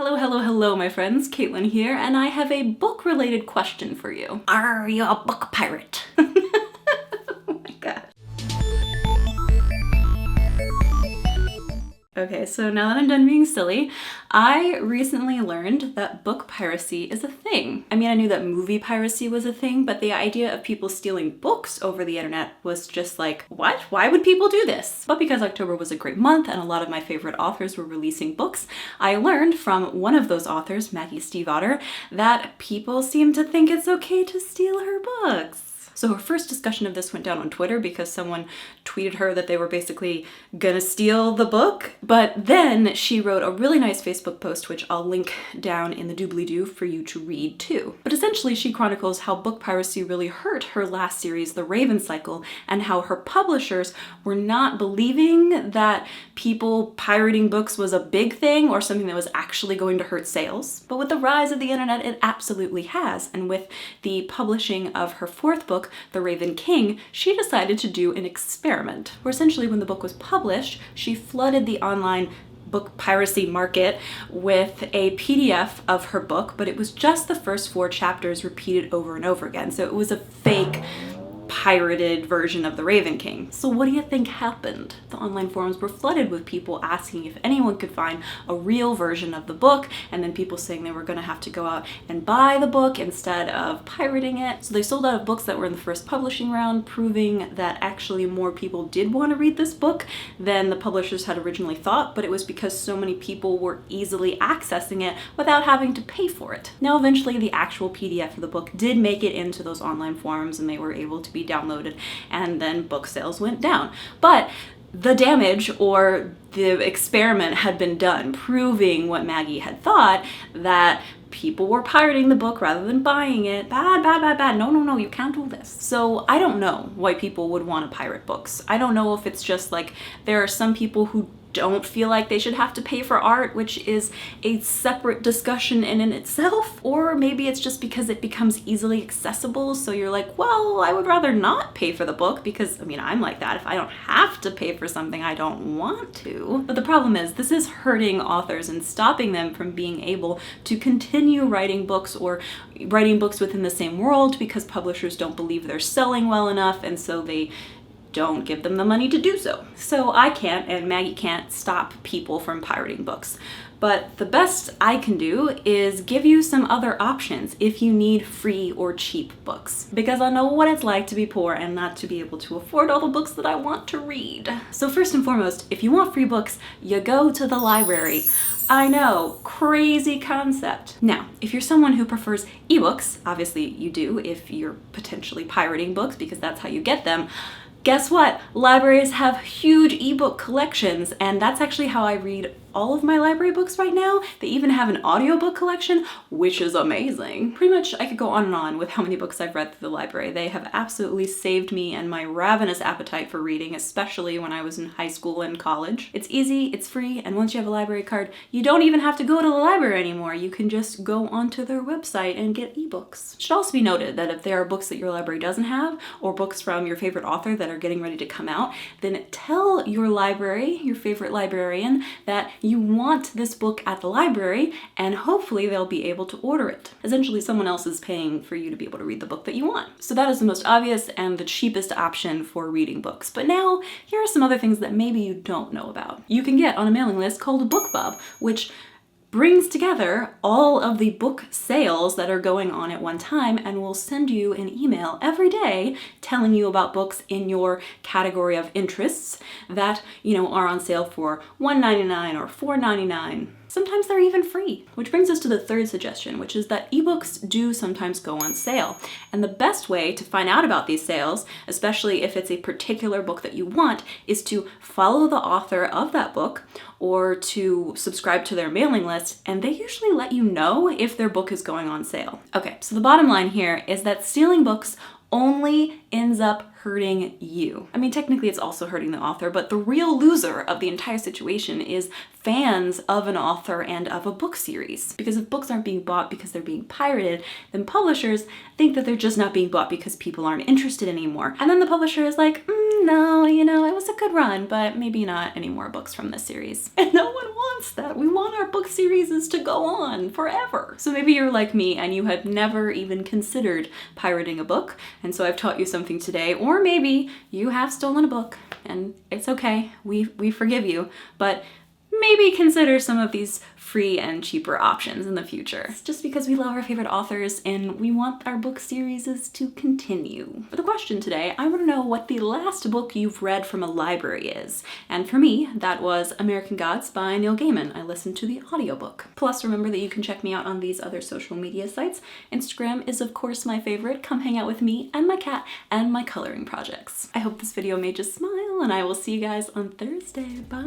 Hello, hello, hello, my friends. Kaitlyn here, and I have a book-related question for you. Are you a book pirate? Oh my god. Okay, so now that I'm done being silly, I recently learned that book piracy is a thing. I mean, I knew that movie piracy was a thing, but the idea of people stealing books over the internet was just like, what? Why would people do this? But because October was a great month and a lot of my favorite authors were releasing books, I learned from one of those authors, Maggie Stiefvater, that people seem to think it's okay to steal her books. So her first discussion of this went down on Twitter because someone tweeted her that they were basically gonna steal the book. But then she wrote a really nice Facebook post, which I'll link down in the doobly-doo for you to read too. But essentially she chronicles how book piracy really hurt her last series, The Raven Cycle, and how her publishers were not believing that people pirating books was a big thing or something that was actually going to hurt sales. But with the rise of the internet, it absolutely has. And with the publishing of her fourth book, The Raven King, she decided to do an experiment, where essentially when the book was published, she flooded the online book piracy market with a PDF of her book, but it was just the first 4 chapters repeated over and over again. So it was a fake pirated version of The Raven King. So what do you think happened? The online forums were flooded with people asking if anyone could find a real version of the book, and then people saying they were going to have to go out and buy the book instead of pirating it. So they sold out of books that were in the first publishing round, proving that actually more people did want to read this book than the publishers had originally thought, but it was because so many people were easily accessing it without having to pay for it. Now eventually the actual PDF of the book did make it into those online forums and they were able to be downloaded, and then book sales went down. But the damage or the experiment had been done, proving what Maggie had thought, that people were pirating the book rather than buying it. Bad, bad, bad, bad. No, no, no, you can't do this. So I don't know why people would want to pirate books. I don't know if it's just like there are some people who don't feel like they should have to pay for art, which is a separate discussion in itself, or maybe it's just because it becomes easily accessible, so you're like, well, I would rather not pay for the book because, I mean, I'm like that. If I don't have to pay for something, I don't want to. But the problem is, this is hurting authors and stopping them from being able to continue writing books or writing books within the same world because publishers don't believe they're selling well enough, and so they don't give them the money to do so. So I can't, and Maggie can't, stop people from pirating books. But the best I can do is give you some other options if you need free or cheap books. Because I know what it's like to be poor and not to be able to afford all the books that I want to read. So first and foremost, if you want free books, you go to the library. I know, crazy concept. Now, if you're someone who prefers ebooks, obviously you do if you're potentially pirating books because that's how you get them, guess what? Libraries have huge ebook collections, and that's actually how I read all of my library books right now. They even have an audiobook collection, which is amazing. Pretty much I could go on and on with how many books I've read through the library. They have absolutely saved me and my ravenous appetite for reading, especially when I was in high school and college. It's easy, it's free, and once you have a library card, you don't even have to go to the library anymore. You can just go onto their website and get ebooks. It should also be noted that if there are books that your library doesn't have, or books from your favorite author that are getting ready to come out, then tell your library, your favorite librarian, that you want this book at the library, and hopefully they'll be able to order it. Essentially, someone else is paying for you to be able to read the book that you want. So that is the most obvious and the cheapest option for reading books. But now, here are some other things that maybe you don't know about. You can get on a mailing list called BookBub, which brings together all of the book sales that are going on at one time and will send you an email every day telling you about books in your category of interests that, you know, are on sale for $1.99 or $4.99. Sometimes they're even free. Which brings us to the third suggestion, which is that ebooks do sometimes go on sale. And the best way to find out about these sales, especially if it's a particular book that you want, is to follow the author of that book or to subscribe to their mailing list, and they usually let you know if their book is going on sale. Okay, so the bottom line here is that stealing books only ends up hurting you. I mean, technically it's also hurting the author, but the real loser of the entire situation is fans of an author and of a book series. Because if books aren't being bought because they're being pirated, then publishers think that they're just not being bought because people aren't interested anymore. And then the publisher is like, no, you know, it was a good run, but maybe not any more books from this series. And no one wants that. We want our book series to go on forever. So maybe you're like me and you had never even considered pirating a book, and so I've taught you something today. Or maybe you have stolen a book and it's okay, we forgive you, but maybe consider some of these free and cheaper options in the future. It's just because we love our favorite authors and we want our book series to continue. For the question today, I want to know what the last book you've read from a library is. And for me, that was American Gods by Neil Gaiman. I listened to the audiobook. Plus, remember that you can check me out on these other social media sites. Instagram is of course my favorite. Come hang out with me and my cat and my coloring projects. I hope this video made you smile, and I will see you guys on Thursday. Bye!